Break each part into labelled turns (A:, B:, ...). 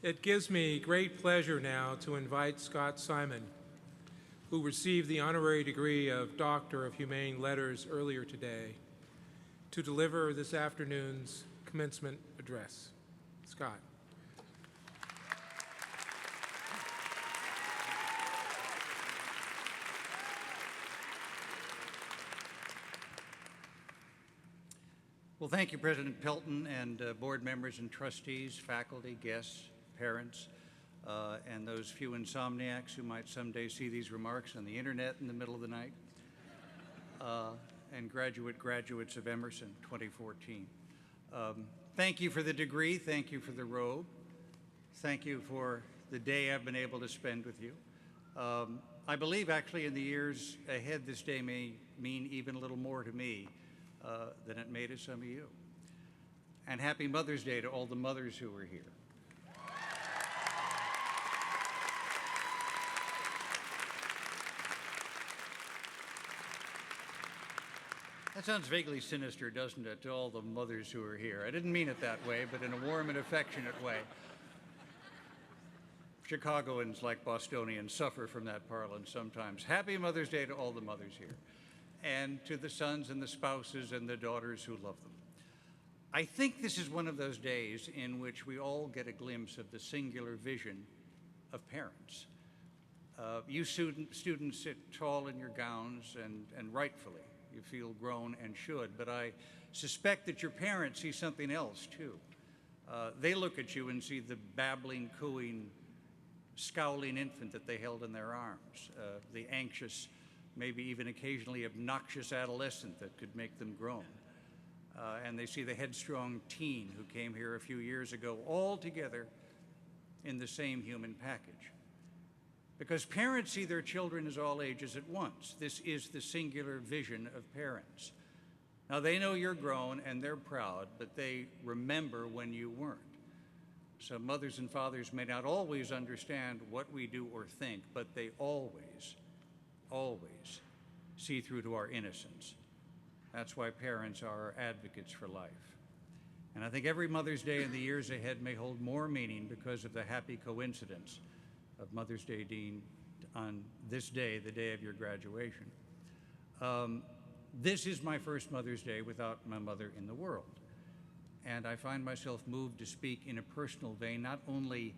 A: It gives me great pleasure now to invite Scott Simon, who received the honorary degree of Doctor of Humane Letters earlier today, to deliver this afternoon's commencement address. Scott.
B: Well, thank you, President Pelton, and board members and trustees, faculty, guests, parents, and those few insomniacs who might someday see these remarks on the internet in the middle of the night, and graduates of Emerson 2014. Thank you for the degree. Thank you for the robe. Thank you for the day I've been able to spend with you. I believe actually in the years ahead, this day may mean even a little more to me than it may to some of you. And happy Mother's Day to all the mothers who are here. That sounds vaguely sinister, doesn't it, to all the mothers who are here? I didn't mean it that way, but in a warm and affectionate way. Chicagoans, like Bostonians, suffer from that parlance sometimes. Happy Mother's Day to all the mothers here, and to the sons and the spouses and the daughters who love them. I think this is one of those days in which we all get a glimpse of the singular vision of parents. You students sit tall in your gowns, and rightfully, you feel grown and should, but I suspect that your parents see something else too. They look at you and see the babbling, cooing, scowling infant that they held in their arms, the anxious, maybe even occasionally obnoxious adolescent that could make them groan. And they see the headstrong teen who came here a few years ago, all together in the same human package. Because parents see their children as all ages at once. This is the singular vision of parents. Now, they know you're grown and they're proud, but they remember when you weren't. So mothers and fathers may not always understand what we do or think, but they always see through to our innocence. That's why parents are our advocates for life. And I think every Mother's Day in the years ahead may hold more meaning because of the happy coincidence of Mother's Day, Dean, on this day, the day of your graduation. This is my first Mother's Day without my mother in the world. And I find myself moved to speak in a personal vein, not only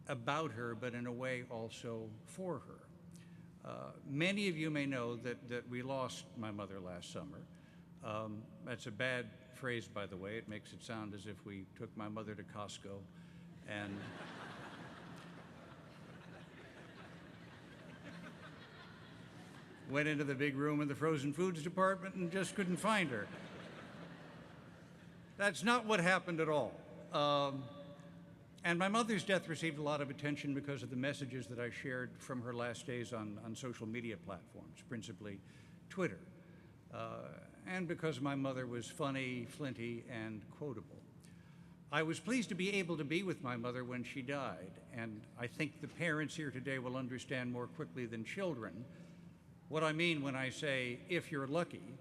B: about her, but in a way also for her. Many of you may know that we lost my mother last summer. That's a bad phrase, by the way. It makes it sound as if we took my mother to Costco and went into the big room in the frozen foods department and just couldn't find her. That's not what happened at all. And my mother's death received a lot of attention because of the messages that I shared from her last days on social media platforms, principally Twitter, and because my mother was funny, flinty, and quotable. I was pleased to be able to be with my mother when she died, and I think the parents here today will understand more quickly than children what I mean when I say, if you're lucky,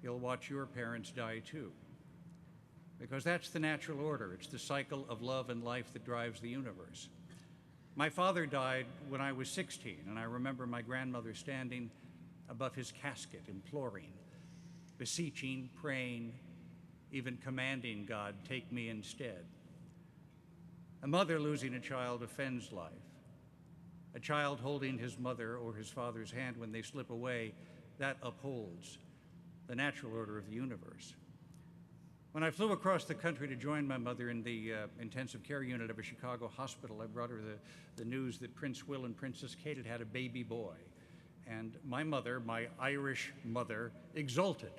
B: you'll watch your parents die too. Because that's the natural order. It's the cycle of love and life that drives the universe. My father died when I was 16, and I remember my grandmother standing above his casket, imploring, beseeching, praying, even commanding God, take me instead. A mother losing a child offends life. A child holding his mother or his father's hand when they slip away, that upholds the natural order of the universe. When I flew across the country to join my mother in the intensive care unit of a Chicago hospital, I brought her the news that Prince Will and Princess Kate had had a baby boy. And my mother, my Irish mother, exulted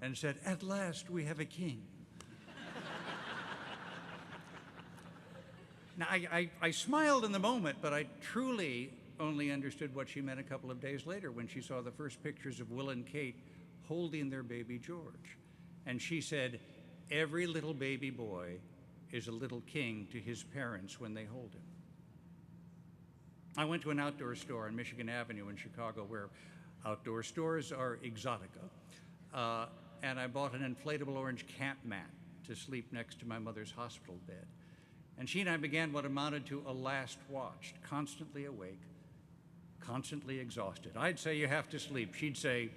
B: and said, "At last we have a king." Now, I smiled in the moment, but I truly only understood what she meant a couple of days later when she saw the first pictures of Will and Kate holding their baby George. And she said, every little baby boy is a little king to his parents when they hold him. I went to an outdoor store on Michigan Avenue in Chicago where outdoor stores are exotica. And I bought an inflatable orange camp mat to sleep next to my mother's hospital bed. And she and I began what amounted to a last watch, constantly awake, constantly exhausted. I'd say, "You have to sleep." She'd say,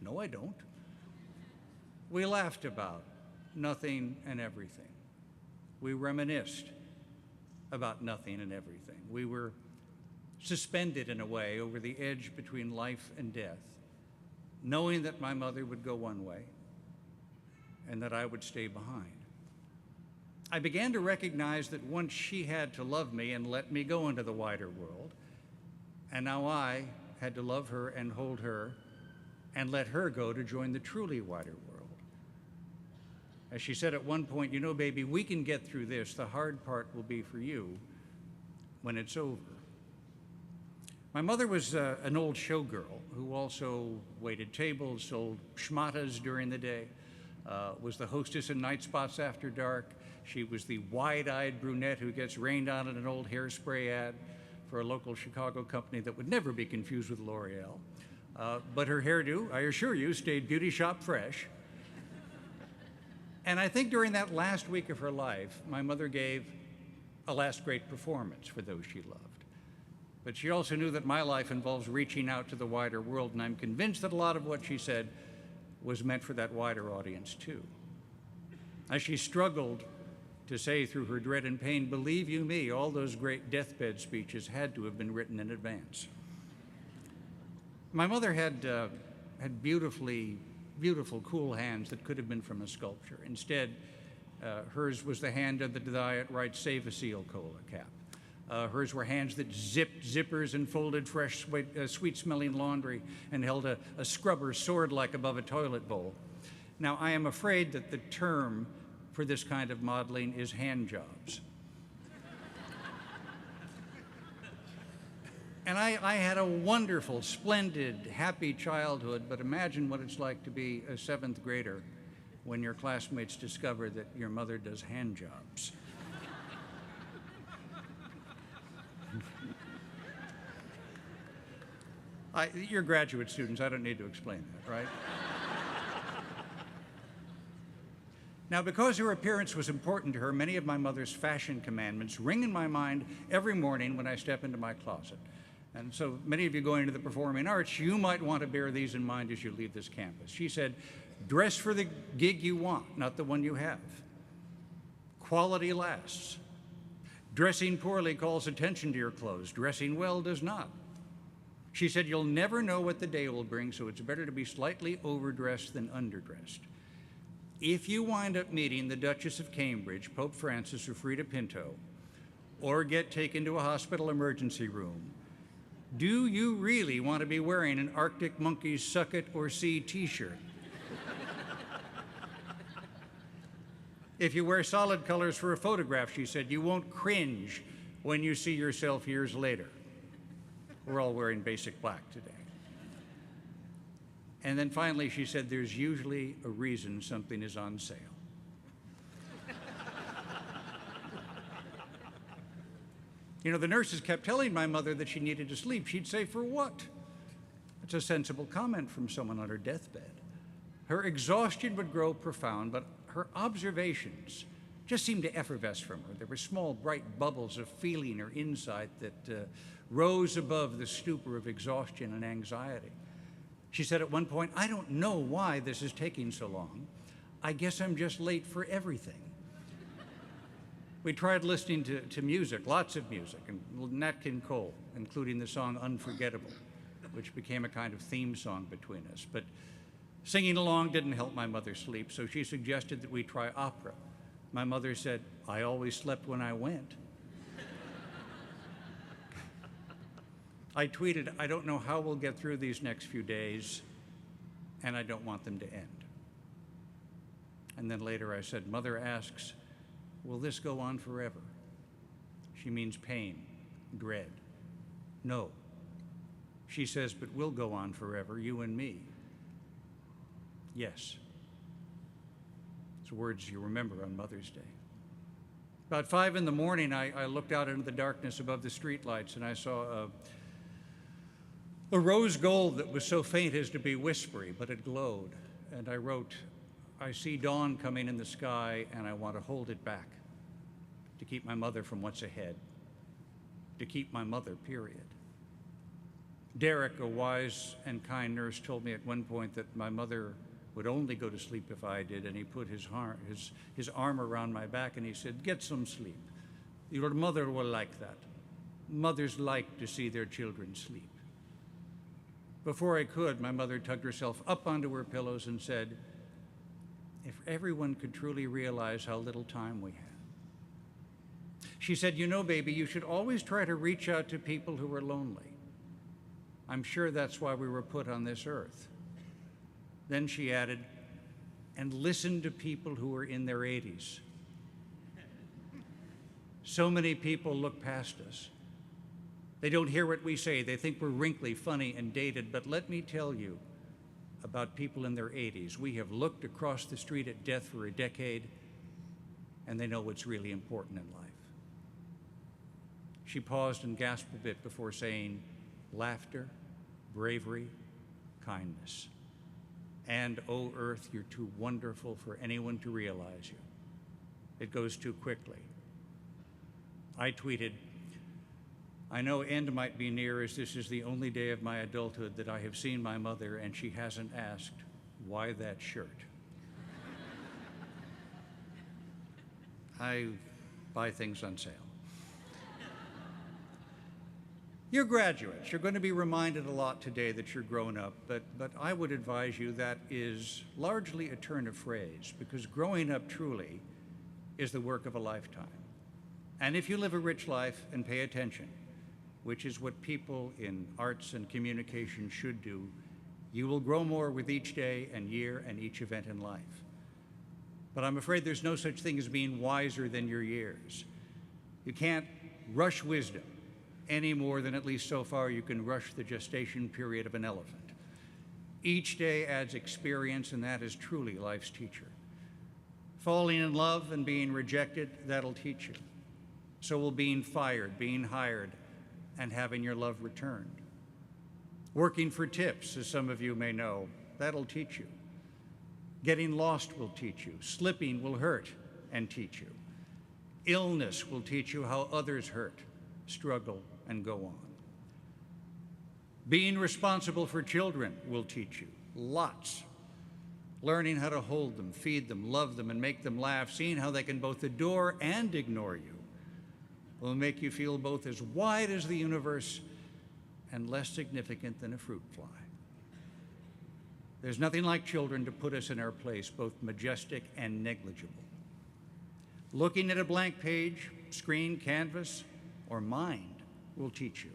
B: "No, I don't." We laughed about nothing and everything. We reminisced about nothing and everything. We were suspended in a way over the edge between life and death, knowing that my mother would go one way and that I would stay behind. I began to recognize that once she had to love me and let me go into the wider world, and now I had to love her and hold her and let her go to join the truly wider world. As she said at one point, "You know, baby, we can get through this. The hard part will be for you when it's over." My mother was an old showgirl who also waited tables, sold schmatas during the day, was the hostess in Night Spots After Dark. She was the wide-eyed brunette who gets rained on in an old hairspray ad for a local Chicago company that would never be confused with L'Oreal. But her hairdo, I assure you, stayed beauty shop fresh. And I think during that last week of her life, my mother gave a last great performance for those she loved. But she also knew that my life involves reaching out to the wider world, and I'm convinced that a lot of what she said was meant for that wider audience too. As she struggled to say through her dread and pain, "Believe you me, all those great deathbed speeches had to have been written in advance." My mother had beautiful, cool hands that could have been from a sculpture. Instead, hers was the hand of the Diet Right Save a Seal Cola cap. Hers were hands that zipped zippers and folded fresh, sweet-smelling laundry and held a scrubber sword-like above a toilet bowl. Now, I am afraid that the term for this kind of modeling is hand jobs. And I had a wonderful, splendid, happy childhood, but imagine what it's like to be a seventh grader when your classmates discover that your mother does hand jobs. You're graduate students, I don't need to explain that, right? Now, because her appearance was important to her, many of my mother's fashion commandments ring in my mind every morning when I step into my closet. And so many of you going into the performing arts, you might want to bear these in mind as you leave this campus. She said, "Dress for the gig you want, not the one you have. Quality lasts. Dressing poorly calls attention to your clothes. Dressing well does not." She said, "You'll never know what the day will bring, so it's better to be slightly overdressed than underdressed. If you wind up meeting the Duchess of Cambridge, Pope Francis, or Frida Pinto, or get taken to a hospital emergency room, do you really want to be wearing an Arctic Monkeys Suck It or See t-shirt? If you wear solid colors for a photograph," she said, "you won't cringe when you see yourself years later." We're all wearing basic black today. And then finally, she said, "There's usually a reason something is on sale." You know, the nurses kept telling my mother that she needed to sleep. She'd say, "For what?" It's a sensible comment from someone on her deathbed. Her exhaustion would grow profound, but her observations just seemed to effervesce from her. There were small, bright bubbles of feeling or insight that rose above the stupor of exhaustion and anxiety. She said at one point, "I don't know why this is taking so long. I guess I'm just late for everything." We tried listening to music, lots of music, and Nat King Cole, including the song "Unforgettable," which became a kind of theme song between us. But singing along didn't help my mother sleep, so she suggested that we try opera. My mother said, "I always slept when I went." I tweeted, "I don't know how we'll get through these next few days, and I don't want them to end." And then later I said, "Mother asks, will this go on forever?" She means pain, dread. No. She says, "But we'll go on forever, you and me." Yes. It's words you remember on Mother's Day. About 5 in the morning, I looked out into the darkness above the streetlights, and I saw a rose gold that was so faint as to be whispery, but it glowed. And I wrote, "I see dawn coming in the sky, and I want to hold it back." to keep my mother from what's ahead, to keep my mother, period. Derek, a wise and kind nurse, told me at one point that my mother would only go to sleep if I did, and he put his arm around my back and he said, "Get some sleep. Your mother will like that. Mothers like to see their children sleep." Before I could, my mother tugged herself up onto her pillows and said, "If everyone could truly realize how little time we have." She said, "You know, baby, you should always try to reach out to people who are lonely. I'm sure that's why we were put on this earth." Then she added, "And listen to people who are in their 80s. So many people look past us. They don't hear what we say. They think we're wrinkly, funny, and dated. But let me tell you about people in their 80s. We have looked across the street at death for a decade, and they know what's really important in life." She paused and gasped a bit before saying, "Laughter, bravery, kindness. And, oh, Earth, you're too wonderful for anyone to realize you. It goes too quickly." I tweeted, "I know end might be near, as this is the only day of my adulthood that I have seen my mother and she hasn't asked, 'Why that shirt?'" I buy things on sale. You're graduates. You're going to be reminded a lot today that you're grown up, but I would advise you that is largely a turn of phrase, because growing up truly is the work of a lifetime. And if you live a rich life and pay attention, which is what people in arts and communication should do, you will grow more with each day and year and each event in life. But I'm afraid there's no such thing as being wiser than your years. You can't rush wisdom any more than, at least so far, you can rush the gestation period of an elephant. Each day adds experience, and that is truly life's teacher. Falling in love and being rejected, that'll teach you. So will being fired, being hired, and having your love returned. Working for tips, as some of you may know, that'll teach you. Getting lost will teach you. Slipping will hurt and teach you. Illness will teach you how others hurt, struggle, and go on. Being responsible for children will teach you lots. Learning how to hold them, feed them, love them, and make them laugh, seeing how they can both adore and ignore you, will make you feel both as wide as the universe and less significant than a fruit fly. There's nothing like children to put us in our place, both majestic and negligible. Looking at a blank page, screen, canvas, or mind will teach you.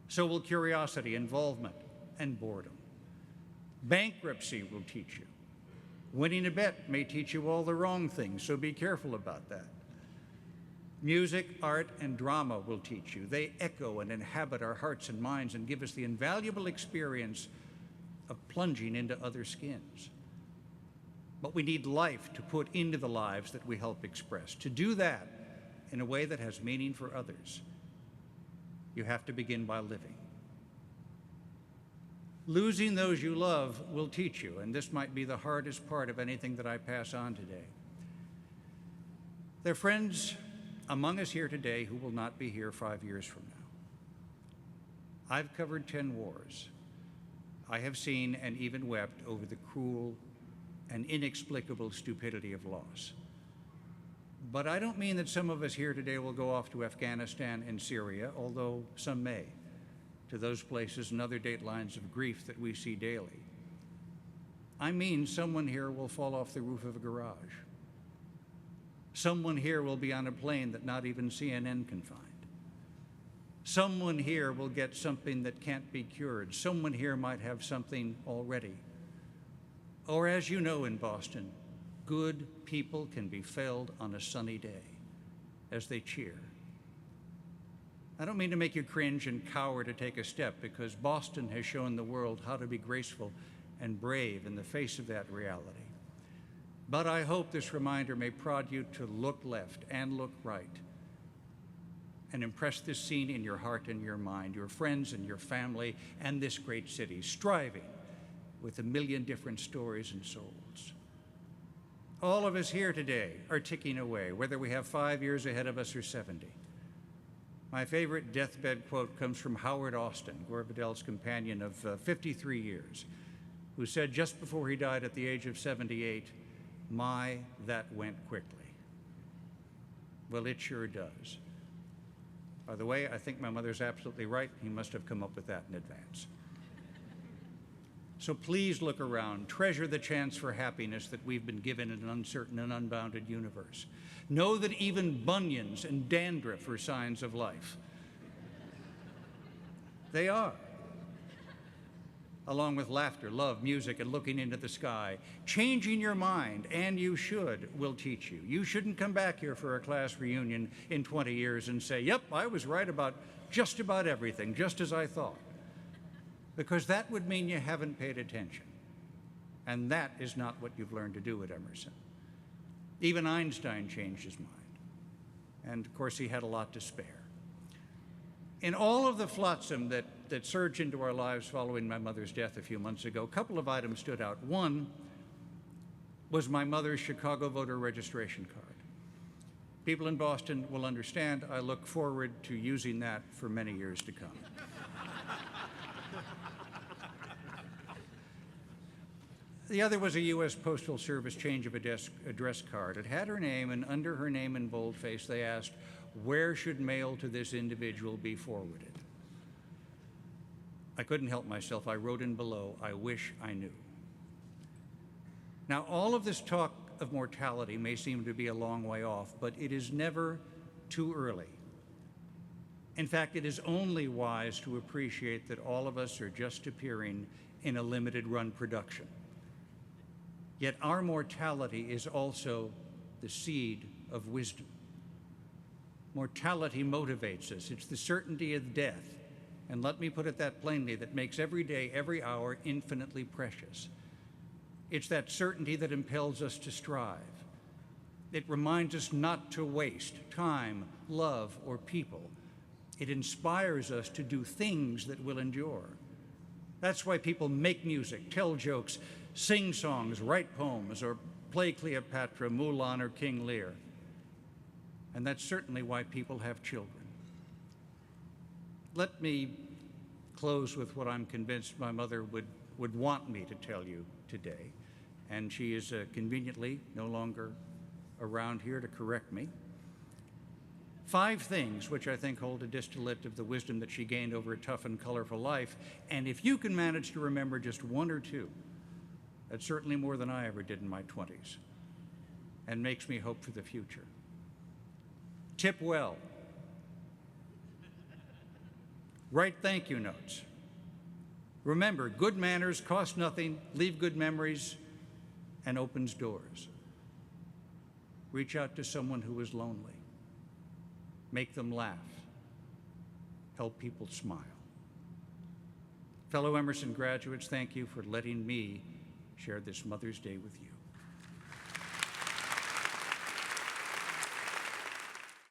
B: So will curiosity, involvement, and boredom. Bankruptcy will teach you. Winning a bet may teach you all the wrong things, so be careful about that. Music, art, and drama will teach you. They echo and inhabit our hearts and minds and give us the invaluable experience of plunging into other skins. But we need life to put into the lives that we help express. To do that in a way that has meaning for others, you have to begin by living. Losing those you love will teach you, and this might be the hardest part of anything that I pass on today. There are friends among us here today who will not be here 5 years from now. I've covered 10 wars. I have seen and even wept over the cruel and inexplicable stupidity of loss. But I don't mean that some of us here today will go off to Afghanistan and Syria, although some may, to those places and other datelines of grief that we see daily. I mean someone here will fall off the roof of a garage. Someone here will be on a plane that not even CNN can find. Someone here will get something that can't be cured. Someone here might have something already. Or, as you know in Boston, good people can be felled on a sunny day as they cheer. I don't mean to make you cringe and cower to take a step, because Boston has shown the world how to be graceful and brave in the face of that reality. But I hope this reminder may prod you to look left and look right and impress this scene in your heart and your mind, your friends and your family, and this great city, striving with a million different stories and souls. All of us here today are ticking away, whether we have 5 years ahead of us or 70. My favorite deathbed quote comes from Howard Austin, Gore Vidal's companion of 53 years, who said just before he died at the age of 78, "My, that went quickly." Well, it sure does. By the way, I think my mother's absolutely right. He must have come up with that in advance. So please look around. Treasure the chance for happiness that we've been given in an uncertain and unbounded universe. Know that even bunions and dandruff are signs of life. They are. Along with laughter, love, music, and looking into the sky. Changing your mind, and you should, will teach you. You shouldn't come back here for a class reunion in 20 years and say, "Yep, I was right about just about everything, just as I thought." Because that would mean you haven't paid attention. And that is not what you've learned to do at Emerson. Even Einstein changed his mind. And of course, he had a lot to spare. In all of the flotsam that surged into our lives following my mother's death a few months ago, a couple of items stood out. One was my mother's Chicago voter registration card. People in Boston will understand I look forward to using that for many years to come. The other was a U.S. Postal Service change of address card. It had her name, and under her name in boldface, they asked, "Where should mail to this individual be forwarded?" I couldn't help myself. I wrote in below, "I wish I knew." Now, all of this talk of mortality may seem to be a long way off, but it is never too early. In fact, it is only wise to appreciate that all of us are just appearing in a limited run production. Yet our mortality is also the seed of wisdom. Mortality motivates us. It's the certainty of death, and let me put it that plainly, that makes every day, every hour infinitely precious. It's that certainty that impels us to strive. It reminds us not to waste time, love, or people. It inspires us to do things that will endure. That's why people make music, tell jokes, sing songs, write poems, or play Cleopatra, Mulan, or King Lear. And that's certainly why people have children. Let me close with what I'm convinced my mother would want me to tell you today. And she is conveniently no longer around here to correct me. 5 things which I think hold a distillate of the wisdom that she gained over a tough and colorful life. And if you can manage to remember just 1 or 2, that's certainly more than I ever did in my 20s, and makes me hope for the future. Tip well. Write thank you notes. Remember, good manners cost nothing, leave good memories, and opens doors. Reach out to someone who is lonely. Make them laugh. Help people smile. Fellow Emerson graduates, thank you for letting me share this Mother's Day with you.